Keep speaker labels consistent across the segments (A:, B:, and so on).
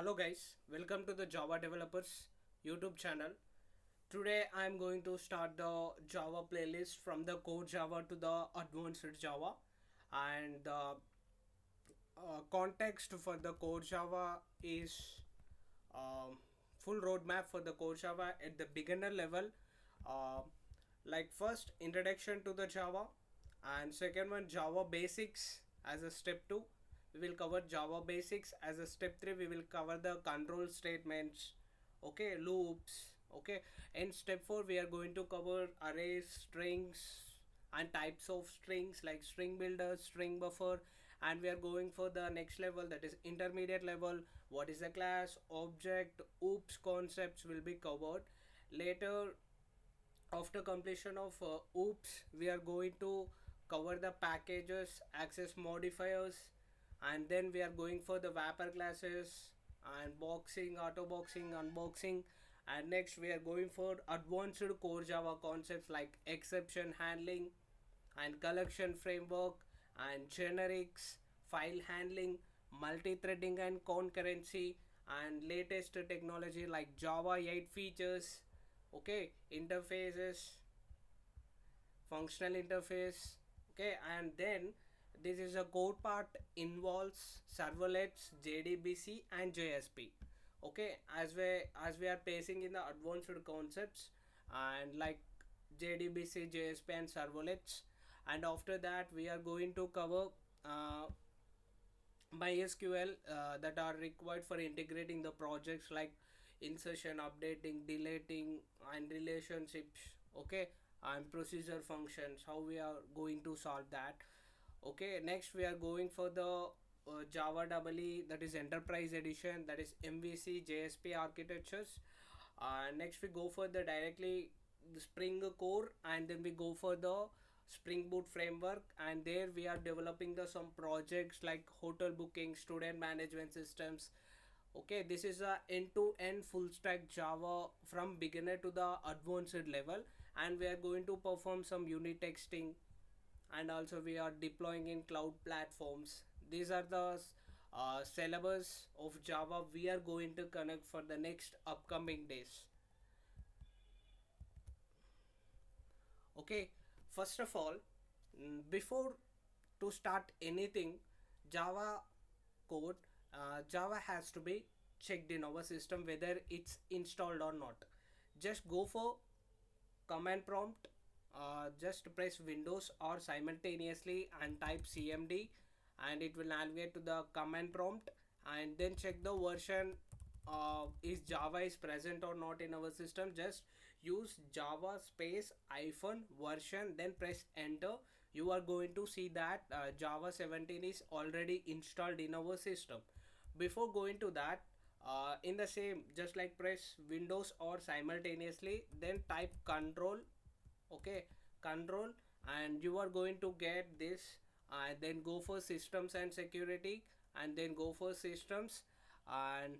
A: Hello guys, welcome to the Java Developers YouTube channel. Today I am going to start the Java playlist from the core Java to the advanced Java, and the context for the core Java is um, full roadmap for the core Java at the beginner level. Uh, like first introduction to the Java, and second one Java basics as a step 2. We will cover Java basics as a step 3. We will cover the control statements, okay, loops, okay. In step 4 we are going to cover arrays, strings, and types of strings like string builder, string buffer, and we are going for the next level, that is intermediate level. What is a class, object, oops concepts will be covered later. After completion of oops, we are going to cover the packages, access modifiers, and then we are going for the wrapper classes and boxing, auto boxing, unboxing, and next we are going for advanced core Java concepts like exception handling and collection framework and generics, file handling, multi-threading and concurrency, and latest technology like Java 8 features, okay, interfaces, functional interface, okay. And then this is a code part involves servlets, JDBC and JSP, okay. As we are facing in the advanced concepts and like JDBC, JSP and servlets, and after that we are going to cover uh, MySQL that are required for integrating the projects like insertion, updating, deleting, and relationships. Okay, and procedure functions. How we are going to solve that? Okay, next we are going for the Java EE, that is Enterprise Edition, that is MVC JSP architectures. Next we go for the directly the Spring Core, and then we go for the Spring Boot framework, and there we are developing the some projects like hotel booking, student management systems. Okay, this is a end-to-end full stack Java from beginner to the advanced level, and we are going to perform some unit testing, and also we are deploying in cloud platforms. These are the syllabus of Java we are going to connect for the next upcoming days. Okay, first of all, before to start anything Java code, Java has to be checked in our system whether it's installed or not. Just go for command prompt, just press Windows or simultaneously and type cmd, and it will navigate to the command prompt, and then check the version, is Java is present or not in our system. Just use Java space hyphen version, then press enter. You are going to see that Java 17 is already installed in our system. Before going to that, in the same, just like press Windows or simultaneously, then type control, okay, control, and you are going to get this, and then go for systems and security, and then go for systems, and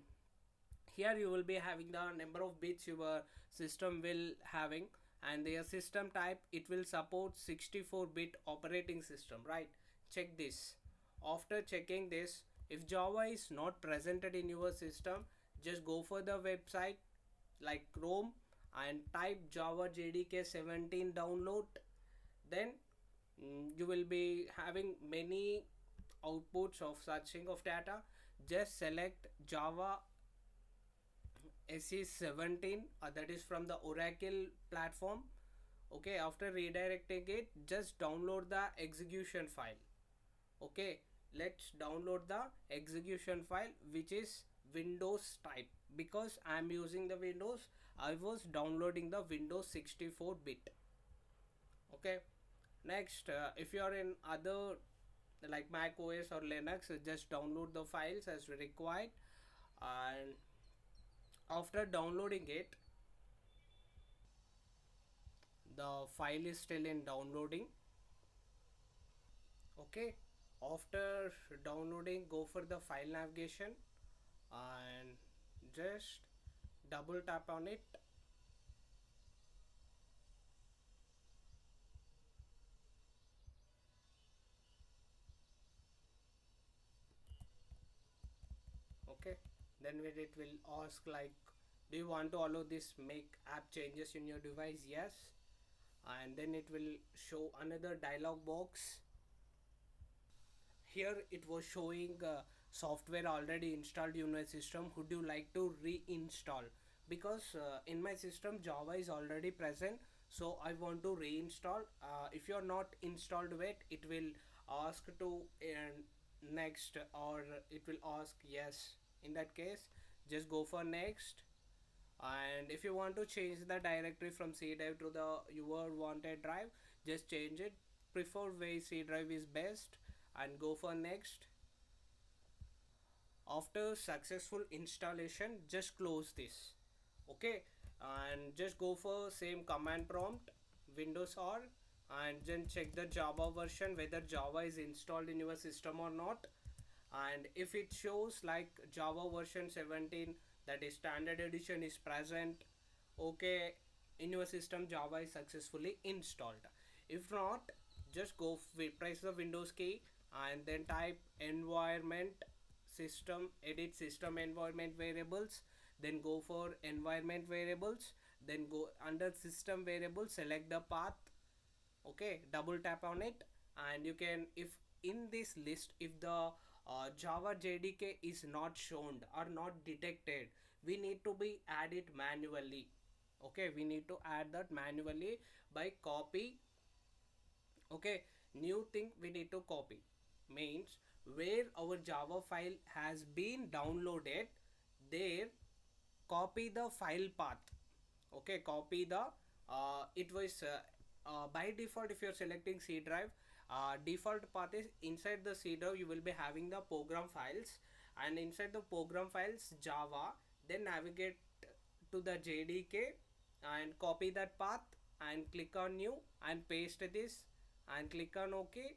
A: here you will be having the number of bits your system will having, and their system type, it will support 64-bit operating system, right? Check this. After checking this, if Java is not presented in your system, just go for the website like Chrome and type Java JDK 17 download. Then you will be having many outputs of searching of data. Just select Java SE17, that is from the Oracle platform. Okay, after redirecting it, just download the execution file. Okay, let's download the execution file which is Windows type. Because I am using the Windows, I was downloading the Windows 64-bit. Okay, next, if you are in other like Mac OS or Linux, just download the files as required, and after downloading it, the file is still in downloading. Okay, after downloading, go for the file navigation and just double tap on it. Okay, Then when it will ask like, do you want to allow this make app changes in your device? Yes. And then it will show another dialog box. Here it was showing software already installed in my system, would you like to reinstall? Because in my system Java is already present, so I want to reinstall. If you're not installed yet, it will ask to next, or it will ask yes. In that case, just go for next. And if you want to change the directory from C drive to the your wanted drive, just change it. Preferred way C drive is best, and go for next. After successful installation, just close this. Okay, and just go for same command prompt, Windows R, and then check the Java version whether Java is installed in your system or not. And if it shows like Java version 17, that is standard edition, is present, okay, in your system Java is successfully installed. If not, just go press the Windows key and then type environment system, edit system environment variables, then go for environment variables, then go under system variables, select the path. Okay, double tap on it, and you can, if in this list, if the Java JDK is not shown or not detected, we need to be add it manually. Okay, we need to add that manually by copy. Okay, new thing we need to copy means where our Java file has been downloaded, there copy the file path. Okay, copy the it was by default, if you're selecting C drive, default path is inside the C drive you will be having the program files, and inside the program files Java, then navigate to the JDK and copy that path and click on new and paste this and click on OK.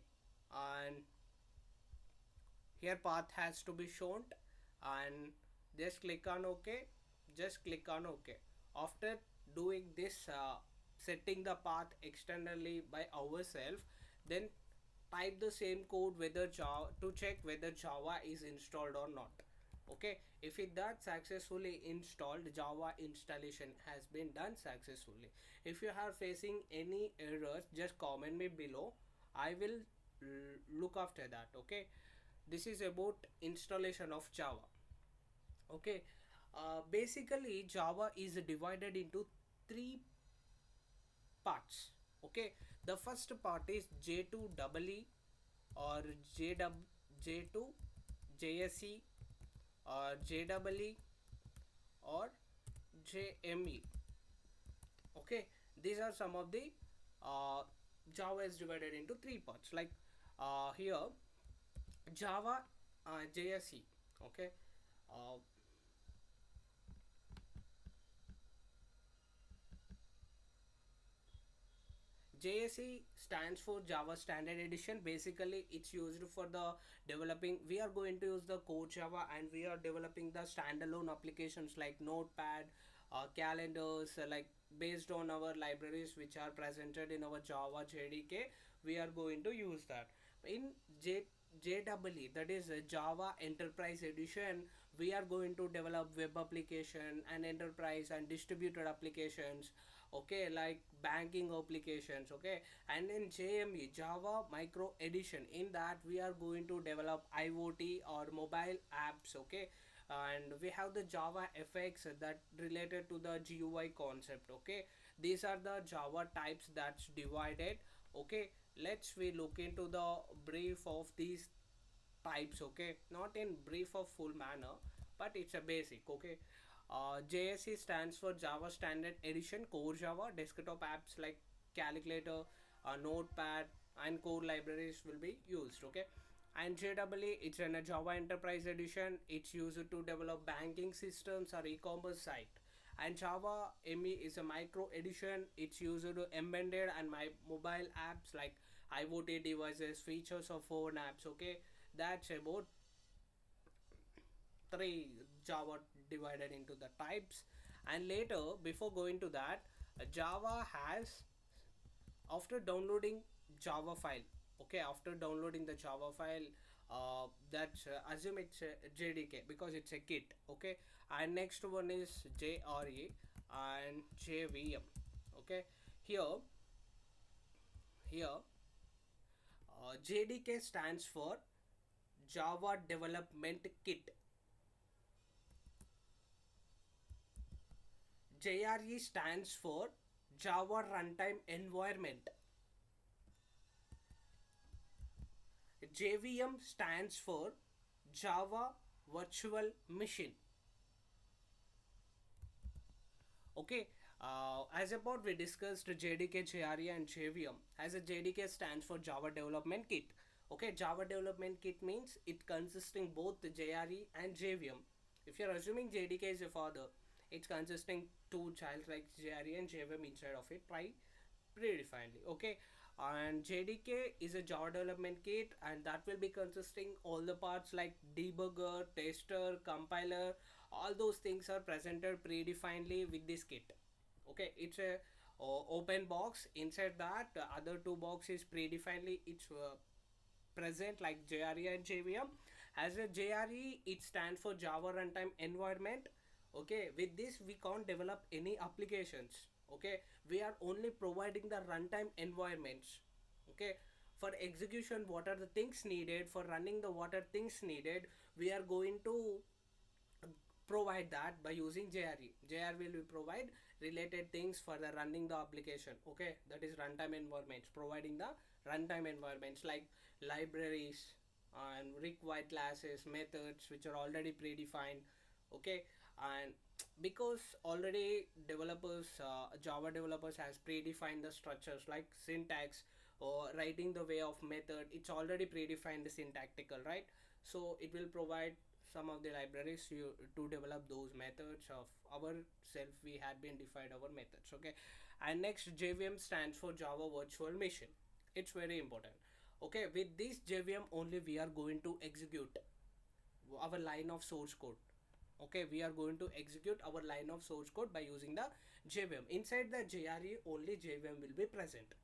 A: And here path has to be shown, and just click on OK. Just click on OK. After doing this, setting the path externally by ourselves, then type the same code whether Java, to check whether Java is installed or not. Okay, if it that successfully installed, Java installation has been done successfully. If you are facing any errors, just comment me below, I will look after that. Okay, this is about installation of Java. Okay, basically Java is divided into three parts. Okay, the first part is J2EE or J2 JSE or JEE or JME. Okay, these are some of the uh, Java is divided into three parts, like here Java JSE. Okay, uh, JSE stands for Java Standard Edition. Basically, it's used for the developing. We are going to use the core Java, and we are developing the standalone applications like Notepad, calendars, like based on our libraries which are presented in our Java JDK. We are going to use that. In JEE, that is Java Enterprise Edition, we are going to develop web application and enterprise and distributed applications. Okay, like banking applications. Okay, and in JME, Java Micro Edition, in that we are going to develop IoT or mobile apps. Okay, and we have the Java effects that related to the GUI concept. Okay, these are the Java types that's divided. Okay, let's we look into the brief of these types. Okay, not in brief of full manner, but it's a basic. Okay, JSE stands for Java Standard Edition Core Java. Desktop apps like calculator, notepad, and core libraries will be used. Okay, and JEE, it's in a Java Enterprise Edition. It's used to develop banking systems or e-commerce site. And Java ME is a micro edition. It's used to embedded and my mobile apps like IoT devices, features of phone apps. Okay, that's about three Java divided into the types. And later, before going to that, Java has, after downloading Java file, okay, after downloading the Java file, That's assume it's a JDK because it's a kit. Okay, and next one is JRE and JVM. Okay, here JDK stands for Java Development Kit. JRE stands for Java Runtime Environment. JVM stands for Java Virtual Machine. Okay, as about we discussed JDK, JRE, and JVM. As a JDK stands for Java Development Kit. Okay, Java Development Kit means it consisting both the JRE and JVM. If you're assuming JDK is your father, it's consisting two child like JRE and JVM inside of it, predefinedly. Okay, and JDK is a Java development kit, and that will be consisting all the parts like debugger, tester, compiler. All those things are presented predefinedly with this kit. Okay, it's a open box. Inside that, the other two boxes predefinedly it's present like JRE and JVM. As a JRE, it stands for Java Runtime Environment. Okay, with this we can't develop any applications. Okay, we are only providing the runtime environments. Okay, for execution, what are the things needed? For running the what are things needed? We are going to provide that by using JRE. JRE will provide related things for the running the application. Okay, that is runtime environments, providing the runtime environments like libraries and required classes, methods which are already predefined. Okay, and because already developers, Java developers has predefined the structures like syntax or writing the way of method. It's already predefined the syntactical, right? So it will provide some of the libraries to develop those methods of ourself. We had been defined our methods. Okay, and next JVM stands for Java Virtual Machine. It's very important. Okay, with this JVM only we are going to execute our line of source code. Okay, we are going to execute our line of source code by using the JVM. Inside the JRE only JVM will be present.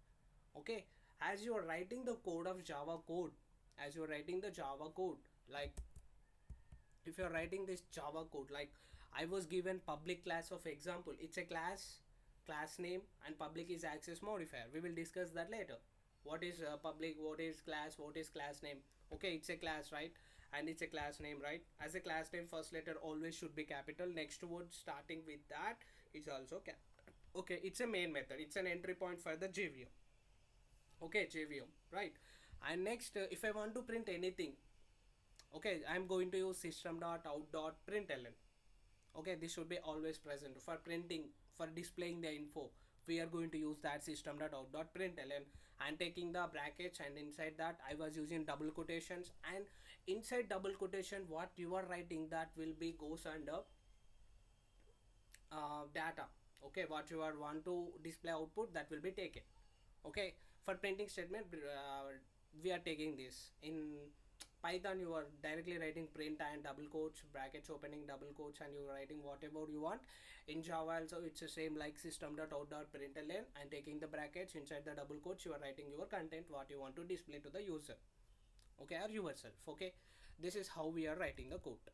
A: Okay, as you are writing the code of Java code, as you are writing the Java code, like if you're writing this Java code, like I was given public class of example, it's a class name, and public is access modifier. We will discuss that later. What is public, what is class, what is class name? Okay, it's a class, right? And it's a class name, right? As a class name, first letter always should be capital. Next word starting with that is also capital. Okay, it's a main method, it's an entry point for the JVM. Okay, JVM, right? And next, if I want to print anything, okay, I'm going to use system.out.println. Okay, this should be always present for printing, for displaying the info. We are going to use that system.out.println and taking the brackets, and inside that I was using double quotations, and inside double quotation what you are writing that will be goes under data. Okay, what you are want to display output that will be taken. Okay, for printing statement, we are taking this in Python. You are directly writing print and double quotes, brackets opening, double quotes, and you are writing whatever you want. In Java also it's the same, like system.out.println, and taking the brackets inside the double quotes you are writing your content what you want to display to the user. Okay, or yourself. Okay, this is how we are writing the code.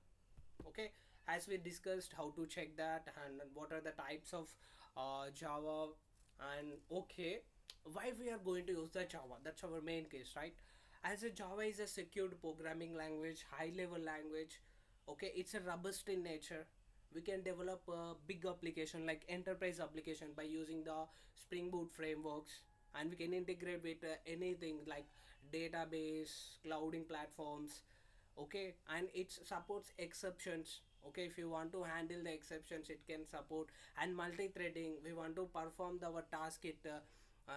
A: Okay, as we discussed how to check that and what are the types of Java, and okay, why we are going to use the Java, that's our main case, right? As a Java is a secured programming language, high level language. Okay, it's a robust in nature. We can develop a big application like enterprise application by using the Spring Boot frameworks, and we can integrate with anything like database, clouding platforms. Okay, and it supports exceptions. Okay, if you want to handle the exceptions it can support, and multi-threading, we want to perform our task it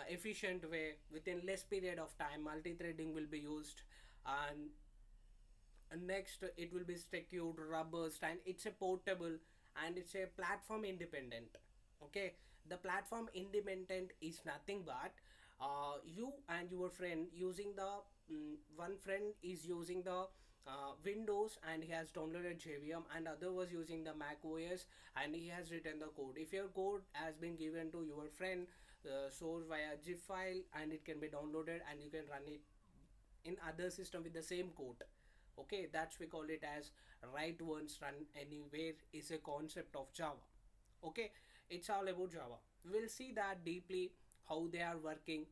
A: efficient way within less period of time, multi-threading will be used. And next it will be secured, robust, and it's a portable, and it's a platform independent. Okay, the platform independent is nothing but you and your friend using the one friend is using the Windows and he has downloaded JVM, and other was using the Mac OS and he has written the code. If your code has been given to your friend, source via zip file, and it can be downloaded and you can run it in other system with the same code. Okay, that's we call it as write once run anywhere is a concept of Java. Okay, it's all about Java. We'll see that deeply, how they are working.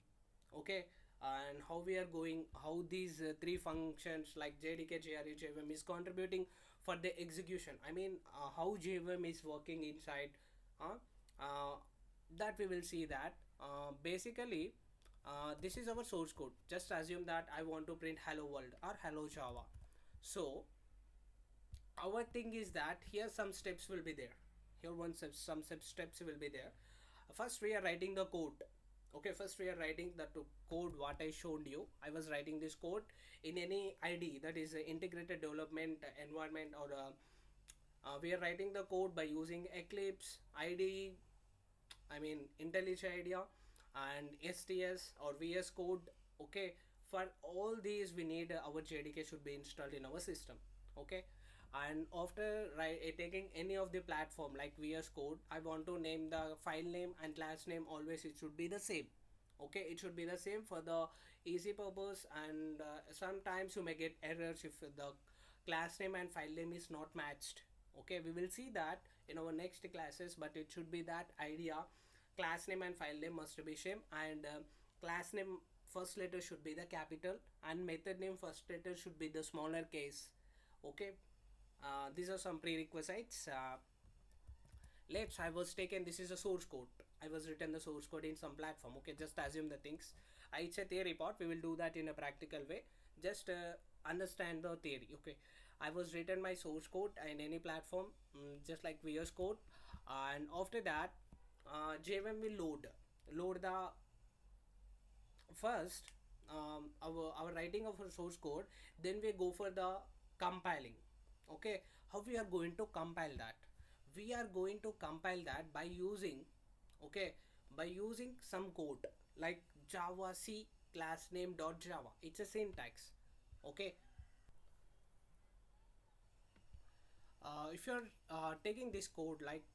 A: Okay, and how we are going, how these three functions like JDK, JRE, JVM is contributing for the execution. I mean, how JVM is working inside. uh, uh, that we will see that. Basically, this is our source code. Just assume that I want to print hello world or hello Java. So our thing is that here some steps will be there. Here some steps will be there. First we are writing the code. Okay, first we are writing the code what I showed you. I was writing this code in any ID, that is integrated development environment, or we are writing the code by using Eclipse, IDE, I mean IntelliJ IDEA, and STS or VS Code. Okay, for all these we need our JDK should be installed in our system. Okay, and after taking any of the platform like VS Code, I want to name the file name and class name, always it should be the same. Okay, it should be the same for the easy purpose, and sometimes you may get errors if the class name and file name is not matched. Okay, we will see that in our next classes, but it should be that idea. Class name and file name must be same, and class name first letter should be the capital, and method name first letter should be the smaller case. Okay, these are some prerequisites. Let's I was taken, this is a source code. I was written the source code in some platform. Okay, just assume the things. It's a theory part, we will do that in a practical way. Just understand the theory. Okay, I was written my source code in any platform, just like VS Code, and after that JVM will load the first, our writing of a source code, then we go for the compiling. Okay, how we are going to compile that? We are going to compile that by using, okay, by using some code like java c class name dot java. It's a syntax. Okay, if you're taking this code like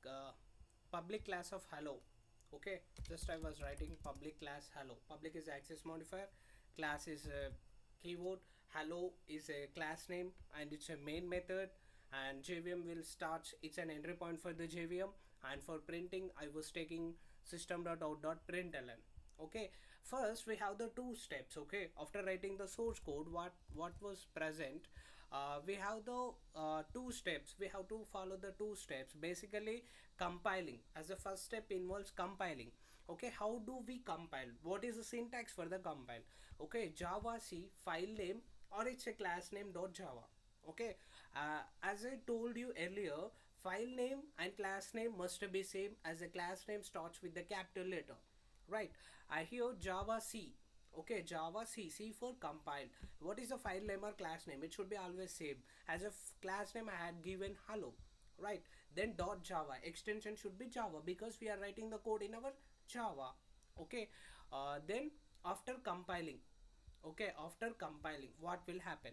A: public class of hello. Okay, just I was writing public class hello. Public is access modifier, class is a keyword, hello is a class name, and it's a main method, and JVM will start, it's an entry point for the JVM. And for printing I was taking system.out.println. Okay, first we have the two steps. Okay, after writing the source code, what was present, we have the two steps. We have to follow the two steps. Basically, compiling as the first step involves compiling. Okay, how do we compile? What is the syntax for the compile? Okay, java c file name, or it's a class name dot java. Okay, as I told you earlier, file name and class name must be same, as the class name starts with the capital letter, right? I hear java c. Okay, java c, c for compile. What is the file name or class name? It should be always same. As a class name I had given hello, right? Then dot java, extension should be java because we are writing the code in our java. Okay, then after compiling, okay, after compiling what will happen?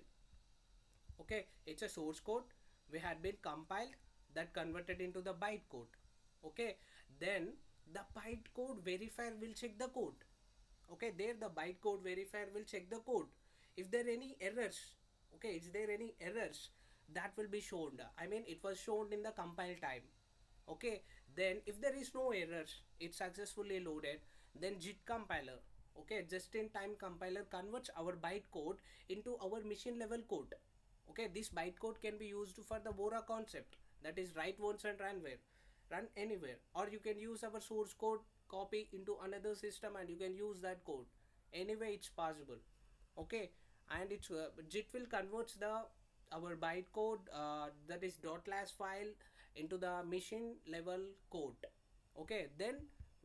A: Okay, it's a source code, we had been compiled, that converted into the bytecode. Okay, then the bytecode verifier will check the code. Okay, there the bytecode verifier will check the code. If there any errors, okay, is there any errors, that will be shown. I mean it was shown in the compile time. Okay, then if there is no errors, it's successfully loaded, then JIT compiler, okay, just in time compiler converts our bytecode into our machine level code. Okay, this bytecode can be used for the Bora concept, that is write once and run anywhere, or you can use our source code, copy into another system, and you can use that code anyway, it's possible. Okay, and it's JIT will converts the our bytecode, that is .las file, into the machine level code. Okay, then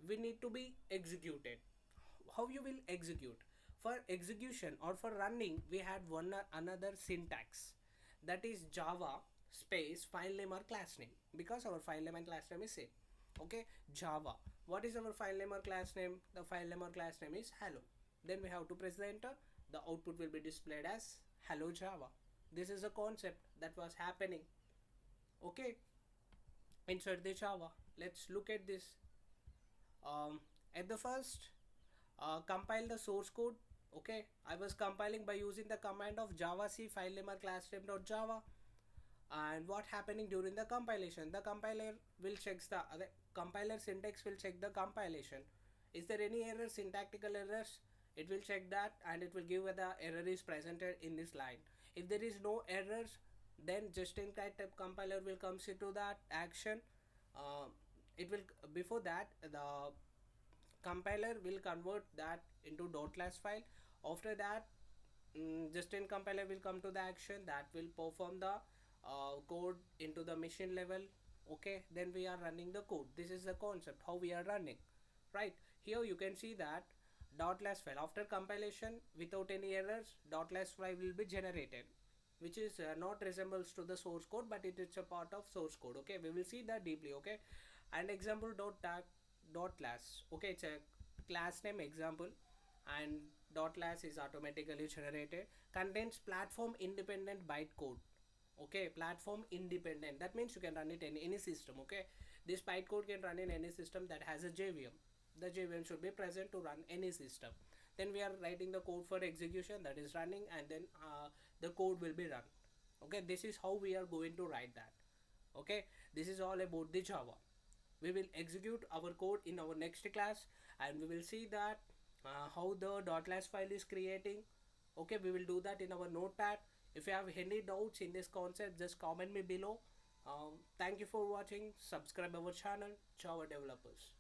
A: we need to be executed. How you will execute? For execution or for running, we had one another syntax, that is java space file name or class name, because our file name and class name is same. Okay, java, what is our file name or class name? The file name or class name is hello. Then we have to press the enter, the output will be displayed as hello java. This is a concept that was happening. Okay, insert the java. Let's look at this. At the first, compile the source code. Okay, I was compiling by using the command of javac file name class name.java. And what happening during the compilation, the compiler will check the compiler syntax will check the compilation. Is there any error, syntactical errors? It will check that and it will give whether the error is presented in this line. If there is no errors, then just in type compiler will comes into that action. uh, it will, before that, the compiler will convert that into .class file. After that, just in compiler will come to the action that will perform the code into the machine level. Okay, then we are running the code. This is the concept how we are running, right? Here you can see that .class file after compilation without any errors, .class file will be generated, which is not resembles to the source code, but it is a part of source code. Okay, we will see that deeply. Okay, and example dot tag dot class. Okay, it's a class name example, and dot class is automatically generated, contains platform independent bytecode. Okay, platform independent, that means you can run it in any system. Okay, this bytecode can run in any system that has a JVM. The JVM should be present to run any system. Then we are writing the code for execution, that is running, and then the code will be run. Okay, this is how we are going to write that. Okay, this is all about the Java. We will execute our code in our next class, and we will see that how the .class file is creating. Okay, we will do that in our notepad. If you have any doubts in this concept, just comment me below. Thank you for watching. Subscribe our channel, Java Developers.